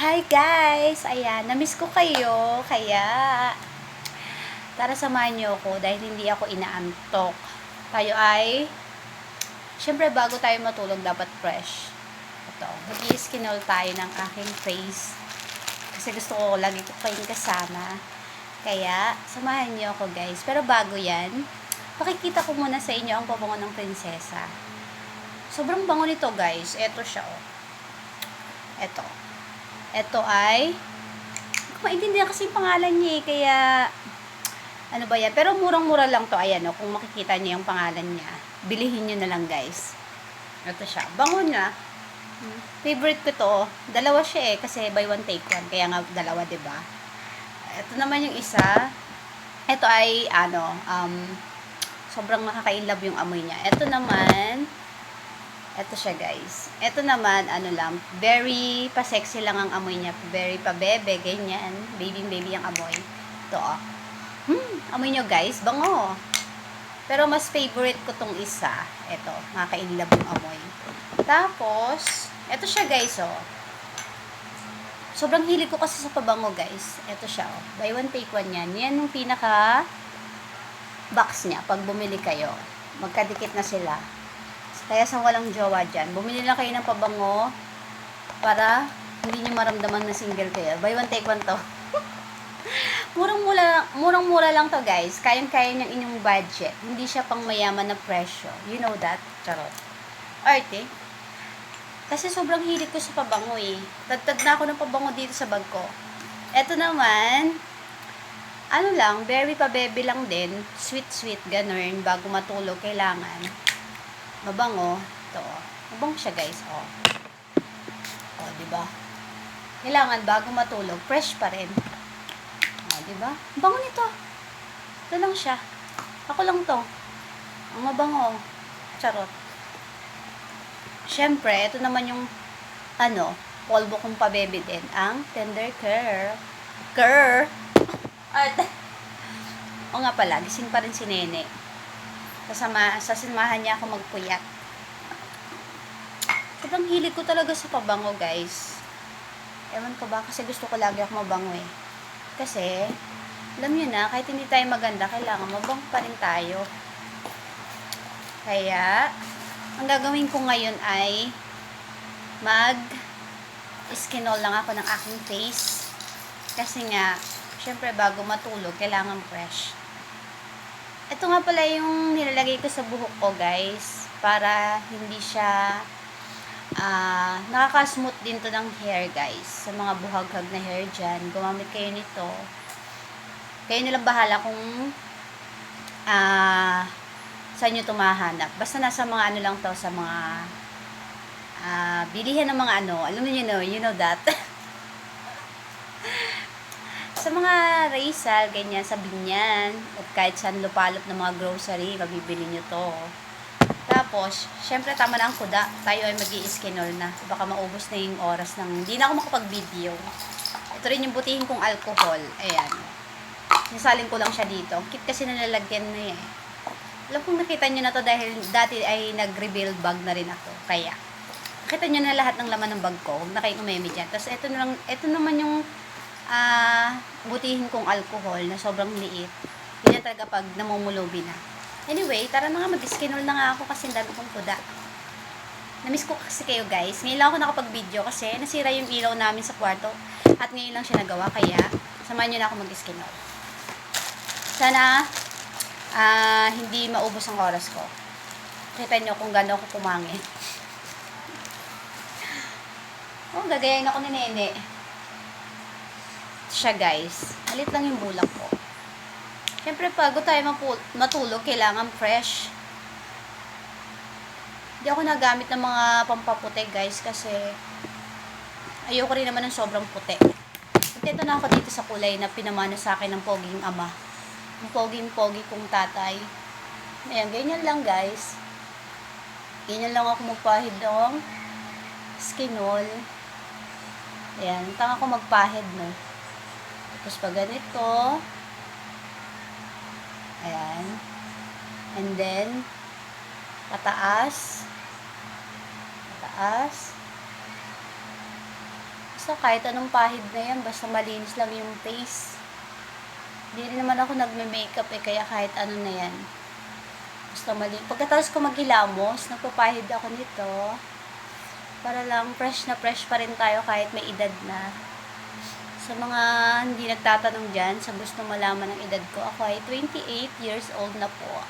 Hi guys! Ayan, namiss ko kayo. Kaya, tara samahan niyo ako dahil hindi ako inaantok. Tayo ay, syempre bago tayo matulog dapat fresh. Ito, mag-i-skinol tayo ng aking face. Kasi gusto ko lagi ko kayong kasama. Kaya, samahan niyo ako guys. Pero bago yan, pakikita ko muna sa inyo ang pabango ng prinsesa. Sobrang bango nito guys. Ito siya oh. Ito ay, maintindihan kasi yung pangalan niya eh, kaya, ano ba yan? Pero murang-mura lang to, ayan o, kung makikita niyo yung pangalan niya, bilihin niyo na lang guys. Ito siya, bango na. Favorite ko to, dalawa siya eh, kasi buy one take one, kaya nga dalawa, diba? Ito naman yung isa, ito ay, sobrang nakaka-inlove yung amoy niya. Ito naman, ito siya guys. Ito naman, very pa-sexy lang ang amoy niya. Very pa-bebe, ganyan. Baby ang amoy. Ito oh. Amoy nyo guys, bango. Pero mas favorite ko tong isa. Ito, nakaka-inlove yung amoy. Tapos, ito siya guys oh. Sobrang hilig ko kasi sa pabango guys. Ito siya oh. Buy one take one yan. Yan yung pinaka box niya. Pag bumili kayo, magkadikit na sila. Kaya sa walang jowa dyan, bumili lang kayo ng pabango para hindi nyo maramdaman na single kayo. Buy one, take one to. Murang-mura lang to guys. Kayang-kaya niyang inyong budget. Hindi siya pang mayaman na presyo. You know that? Charot. Arte. Kasi sobrang hilig ko sa pabango eh. Tagtag na ako ng pabango dito sa bag ko. Eto naman, very pa-bebe lang din. Sweet, ganun. Bago matulog, kailangan mabango. Ito, oh. Mabango siya, guys, oh. Oh, diba? Kailangan bago matulog, fresh pa rin. Oh, diba? Bango nito. Ito lang siya. Ako lang to. Ang mabango. Charot. Siyempre, ito naman yung, polvo kong pabebe din. Ang Tender Care. O nga pala, gising pa rin si Nene. Sasamahan niya ako magpuyat. Sobrang hilig ko talaga sa pabango, guys. Ewan ko ba, kasi gusto ko lagi ako mabango eh. Kasi, alam niyo na, kahit hindi tayo maganda, kailangan mabango pa rin tayo. Kaya, ang gagawin ko ngayon ay mag-skinol lang ako ng aking face. Kasi nga, syempre bago matulog, kailangan fresh. Ito nga pala yung nilalagay ko sa buhok ko guys, para hindi siya nakaka-smooth din to ng hair guys. Sa mga buhaghag na hair dyan, gumamit kayo nito. Kayo nilang bahala kung saan nyo tumahanap. Basta nasa mga lang to, sa mga bilihan ng mga alam niyo you know that. Sa mga Rizal, ganyan, sa Binyan, at kahit saan lupalop ng mga grocery, mabibili nyo to. Tapos, syempre tama na ang kuda. Tayo ay mag-i-skinol na. Baka maubos na yung oras ng, hindi na ako makapag-video. Ito rin yung butihin kong alcohol. Ayan. Nasalin ko lang siya dito. Kit kasi nalalagyan na eh. Alam kong nakita nyo na to dahil dati ay nag-reveal bag na rin ako. Kaya, nakita nyo na lahat ng laman ng bag ko. Huwag na kayong umemi dyan. Tapos, ito naman yung butihin kong alcohol na sobrang liit. Yan talaga pag namumulubi na. Anyway, tara na nga, mag-skinol na nga ako kasi dami kong kuda. Namiss ko kasi kayo guys. Ngayon lang ako nakapag-video kasi nasira yung ilaw namin sa kwarto at ngayon lang siya nagawa, kaya samahan nyo na ako mag-skinol. Sana hindi maubos ang oras ko. Kita nyo kung gano'n ako kumangin. Oh, gagayain ako ni Nene. Siya guys, alit lang yung bulak ko. Siyempre bago tayo matulog, kailangan fresh. Hindi ako nagamit ng mga pampaputi guys kasi ayoko rin naman ng sobrang puti. At ito na ako dito sa kulay na pinamano sa akin ng poging ama. Ng poging-pogi kong tatay. Ayan, ganyan lang guys. Ganyan lang ako magpahid ng skinol. Ayan, tanga ko magpahid no. Tapos pag ganito, ayan, and then, pataas, Basta kahit anong pahid na yan, basta malinis lang yung face. Hindi rin naman ako nagme-makeup kaya kahit ano na yan. Basta malinis. Pagkatapos ko maghilamos, nagpapahid ako nito. Para lang fresh na fresh pa rin tayo kahit may edad na. Sa mga hindi nagtatanong dyan, sa gusto malaman ng edad ko, ako ay 28 years old na po.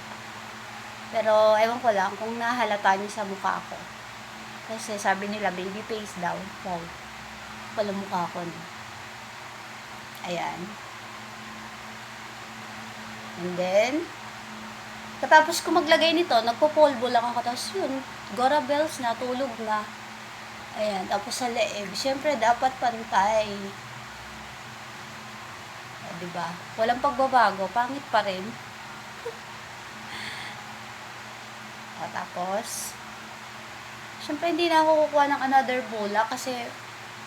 Pero ewan ko lang kung nahalata niyo sa mukha ko. Kasi sabi nila, baby face daw. Wow. Pala mukha ko. No? Ayan. And then, katapos ko maglagay nito, nagpo-polvo lang ako. Tapos yun, Gora Bells na, tulog na. Ayan, tapos sa leeg, syempre dapat pantay. O, diba? Walang pagbabago, pangit pa rin. O, tapos, syempre hindi na ako kukuha ng another bola kasi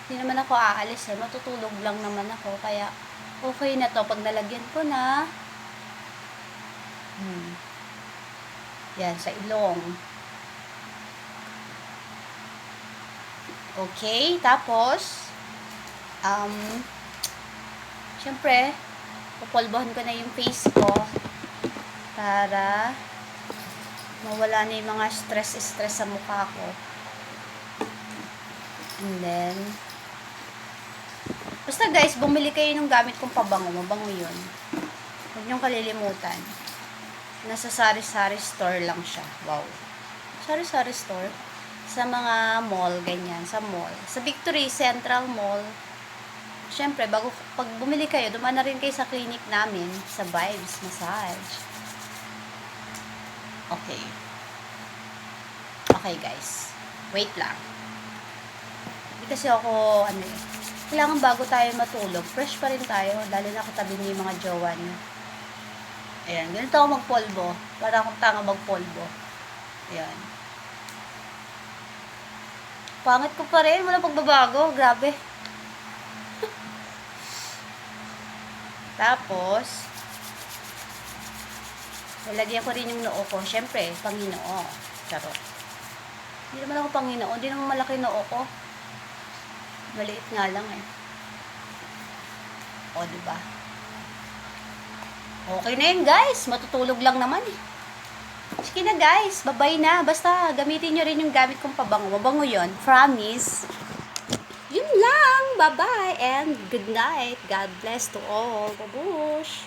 hindi naman ako aalis matutulog lang naman ako. Kaya, okay na to pag nalagyan ko na. Yan, sa ilong. Okay, tapos, syempre, pupulbahan ko na yung face ko para mawala na yung mga stress sa mukha ko. And then, basta guys, bumili kayo ng gamit kong pabango. Mabango yun. Huwag niyong kalilimutan. Nasa sari-sari store lang siya. Wow. Sari-sari store? Sa mga mall, ganyan. Sa mall. Sa Victory Central Mall. Siyempre, pag bumili kayo, dumaan na rin kayo sa clinic namin. Sa Vibes Massage. Okay. Okay, guys. Wait lang. Hindi kasi ako, kailangan bago tayo matulog. Fresh pa rin tayo. Lalo na katabi niyo yung mga jowa niyo. Ayan, ganito ako magpolvo. Para akong tanga magpolvo. Ayan. Pangit ko pa rin. Walang pagbabago. Grabe. Tapos, lalagyan ko rin yung noo ko. Siyempre, Panginoo. Charot. Hindi naman ako Panginoo. Hindi naman malaki noo ko. Maliit nga lang O, diba? Okay na yun, guys. Matutulog lang naman Sige na, guys. Bye-bye na. Basta, gamitin nyo rin yung gamit kong pabango. Mabango yun. Promise. Yun lang. Bye-bye and good night. God bless to all. Babush.